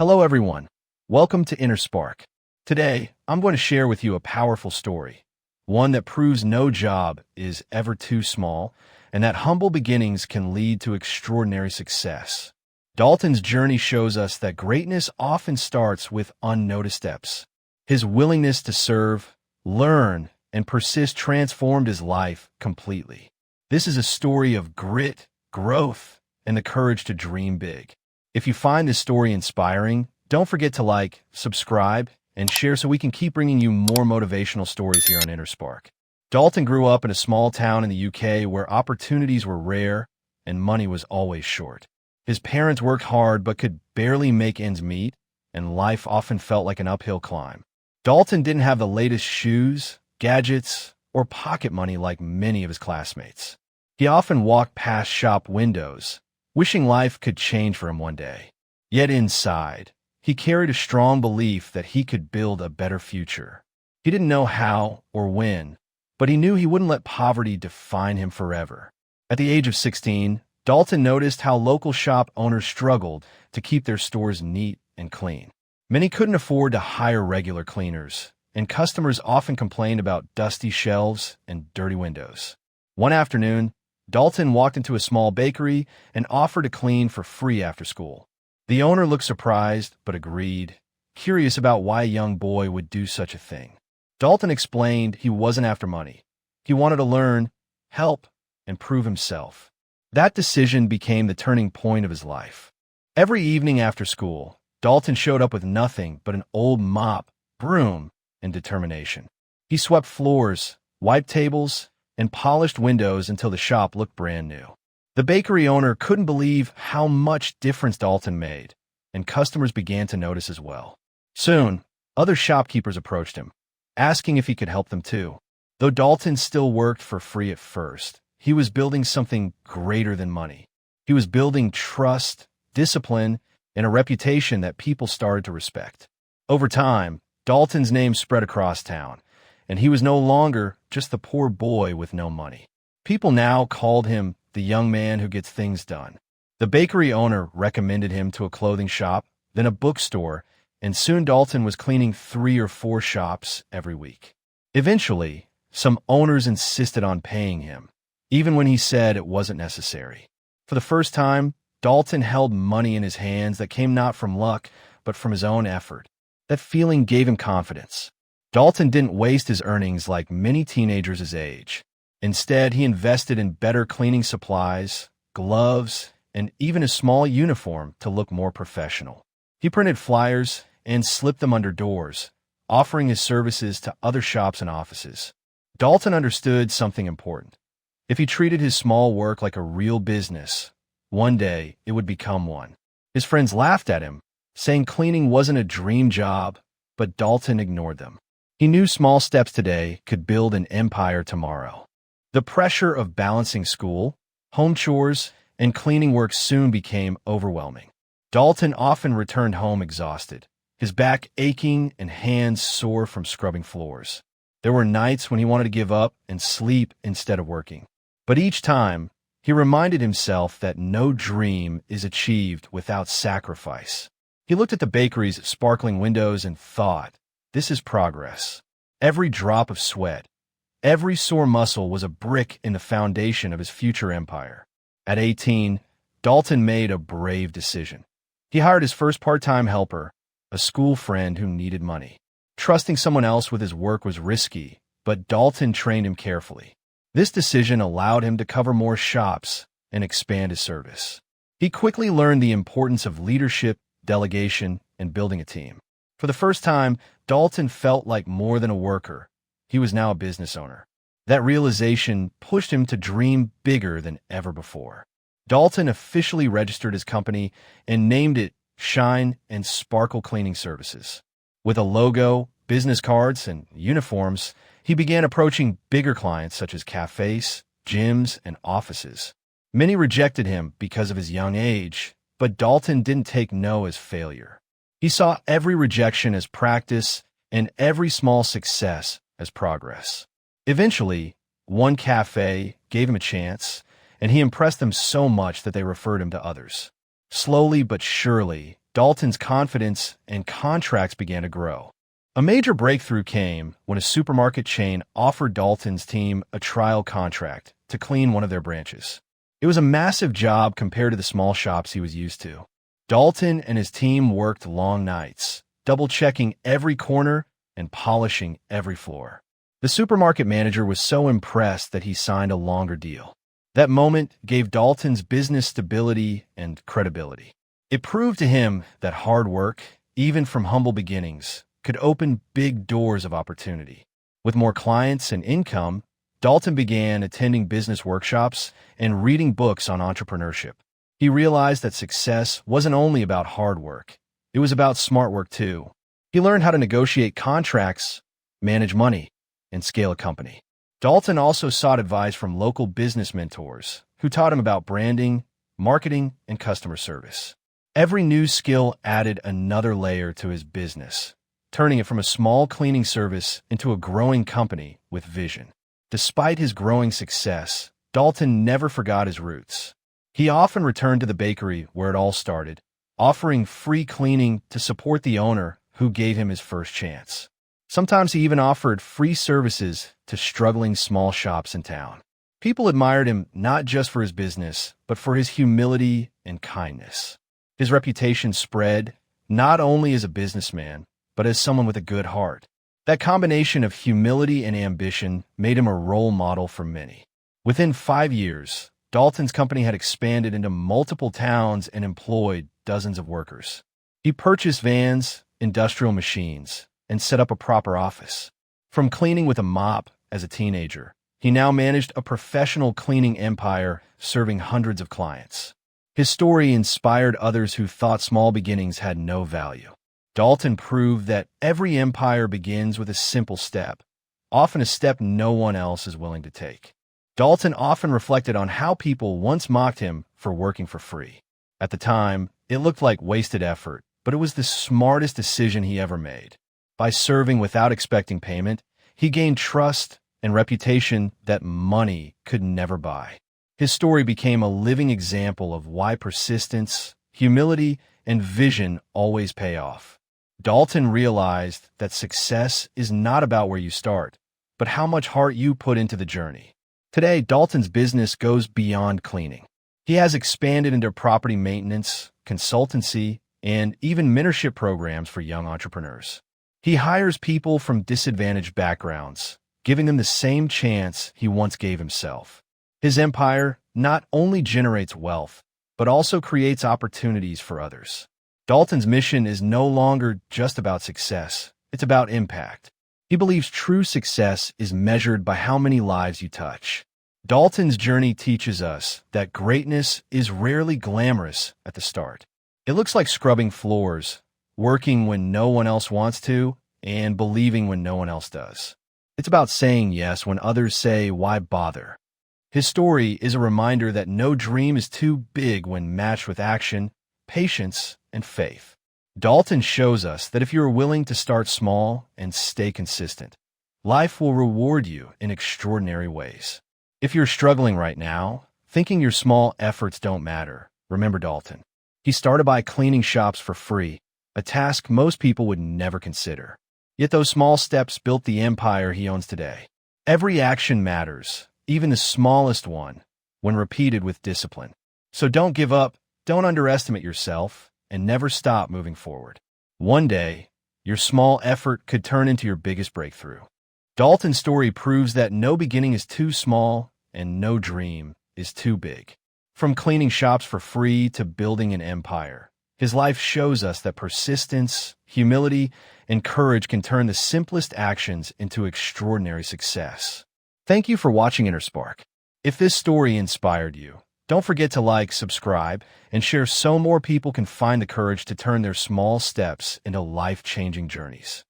Hello, everyone. Welcome to Inner Spark. Today, I'm going to share with you a powerful story, one that proves no job is ever too small, and that humble beginnings can lead to extraordinary success. Dalton's journey shows us that greatness often starts with unnoticed steps. His willingness to serve, learn, and persist transformed his life completely. This is a story of grit, growth, and the courage to dream big. If you find this story inspiring, don't forget to like, subscribe, and share so we can keep bringing you more motivational stories here on Inner Spark. Dalton grew up in a small town in the UK where opportunities were rare and money was always short. His parents worked hard but could barely make ends meet, and life often felt like an uphill climb. Dalton didn't have the latest shoes, gadgets, or pocket money like many of his classmates. He often walked past shop windows, wishing life could change for him one day. Yet inside, he carried a strong belief that he could build a better future. He didn't know how or when, but he knew he wouldn't let poverty define him forever. At the age of 16, Dalton noticed how local shop owners struggled to keep their stores neat and clean. Many couldn't afford to hire regular cleaners, and customers often complained about dusty shelves and dirty windows. One afternoon, Dalton walked into a small bakery and offered to clean for free after school. The owner looked surprised but agreed, curious about why a young boy would do such a thing. Dalton explained he wasn't after money. He wanted to learn, help, and prove himself. That decision became the turning point of his life. Every evening after school, Dalton showed up with nothing but an old mop, broom, and determination. He swept floors, wiped tables, and polished windows until the shop looked brand new. The bakery owner couldn't believe how much difference Dalton made, and customers began to notice as well. Soon, other shopkeepers approached him, asking if he could help them too. Though Dalton still worked for free at first, he was building something greater than money. He was building trust, discipline, and a reputation that people started to respect. Over time, Dalton's name spread across town, and he was no longer just the poor boy with no money. People now called him the young man who gets things done. The bakery owner recommended him to a clothing shop, then a bookstore, and soon Dalton was cleaning 3 or 4 shops every week. Eventually, some owners insisted on paying him, even when he said it wasn't necessary. For the first time, Dalton held money in his hands that came not from luck, but from his own effort. That feeling gave him confidence. Dalton didn't waste his earnings like many teenagers his age. Instead, he invested in better cleaning supplies, gloves, and even a small uniform to look more professional. He printed flyers and slipped them under doors, offering his services to other shops and offices. Dalton understood something important. If he treated his small work like a real business, one day it would become one. His friends laughed at him, saying cleaning wasn't a dream job, but Dalton ignored them. He knew small steps today could build an empire tomorrow. The pressure of balancing school, home chores, and cleaning work soon became overwhelming. Dalton often returned home exhausted, his back aching and hands sore from scrubbing floors. There were nights when he wanted to give up and sleep instead of working. But each time, he reminded himself that no dream is achieved without sacrifice. He looked at the bakery's sparkling windows and thought, this is progress. Every drop of sweat, every sore muscle was a brick in the foundation of his future empire. At 18, Dalton made a brave decision. He hired his first part-time helper, a school friend who needed money. Trusting someone else with his work was risky, but Dalton trained him carefully. This decision allowed him to cover more shops and expand his service. He quickly learned the importance of leadership, delegation, and building a team. For the first time, Dalton felt like more than a worker. He was now a business owner. That realization pushed him to dream bigger than ever before. Dalton officially registered his company and named it Shine and Sparkle Cleaning Services. With a logo, business cards, and uniforms, he began approaching bigger clients such as cafes, gyms, and offices. Many rejected him because of his young age, but Dalton didn't take no as failure. He saw every rejection as practice and every small success as progress. Eventually, one cafe gave him a chance, and he impressed them so much that they referred him to others. Slowly but surely, Dalton's confidence and contracts began to grow. A major breakthrough came when a supermarket chain offered Dalton's team a trial contract to clean one of their branches. It was a massive job compared to the small shops he was used to. Dalton and his team worked long nights, double-checking every corner and polishing every floor. The supermarket manager was so impressed that he signed a longer deal. That moment gave Dalton's business stability and credibility. It proved to him that hard work, even from humble beginnings, could open big doors of opportunity. With more clients and income, Dalton began attending business workshops and reading books on entrepreneurship. He realized that success wasn't only about hard work. It was about smart work too. He learned how to negotiate contracts, manage money, and scale a company. Dalton also sought advice from local business mentors who taught him about branding, marketing, and customer service. Every new skill added another layer to his business, turning it from a small cleaning service into a growing company with vision. Despite his growing success, Dalton never forgot his roots. He often returned to the bakery where it all started, offering free cleaning to support the owner who gave him his first chance. Sometimes he even offered free services to struggling small shops in town. People admired him not just for his business, but for his humility and kindness. His reputation spread not only as a businessman, but as someone with a good heart. That combination of humility and ambition made him a role model for many. Within 5 years, Dalton's company had expanded into multiple towns and employed dozens of workers. He purchased vans, industrial machines, and set up a proper office. From cleaning with a mop as a teenager, he now managed a professional cleaning empire serving hundreds of clients. His story inspired others who thought small beginnings had no value. Dalton proved that every empire begins with a simple step, often a step no one else is willing to take. Dalton often reflected on how people once mocked him for working for free. At the time, it looked like wasted effort, but it was the smartest decision he ever made. By serving without expecting payment, he gained trust and reputation that money could never buy. His story became a living example of why persistence, humility, and vision always pay off. Dalton realized that success is not about where you start, but how much heart you put into the journey. Today, Dalton's business goes beyond cleaning. He has expanded into property maintenance, consultancy, and even mentorship programs for young entrepreneurs. He hires people from disadvantaged backgrounds, giving them the same chance he once gave himself. His empire not only generates wealth, but also creates opportunities for others. Dalton's mission is no longer just about success, it's about impact. He believes true success is measured by how many lives you touch. Dalton's journey teaches us that greatness is rarely glamorous at the start. It looks like scrubbing floors, working when no one else wants to, and believing when no one else does. It's about saying yes when others say, "Why bother?" His story is a reminder that no dream is too big when matched with action, patience, and faith. Dalton shows us that if you are willing to start small and stay consistent, life will reward you in extraordinary ways. If you're struggling right now, thinking your small efforts don't matter, remember Dalton. He started by cleaning shops for free, a task most people would never consider. Yet those small steps built the empire he owns today. Every action matters, even the smallest one, when repeated with discipline. So don't give up, don't underestimate yourself, and never stop moving forward. One day, your small effort could turn into your biggest breakthrough. Dalton's story proves that no beginning is too small and no dream is too big. From cleaning shops for free to building an empire, his life shows us that persistence, humility, and courage can turn the simplest actions into extraordinary success. Thank you for watching InnerSpark. If this story inspired you, don't forget to like, subscribe, and share so more people can find the courage to turn their small steps into life-changing journeys.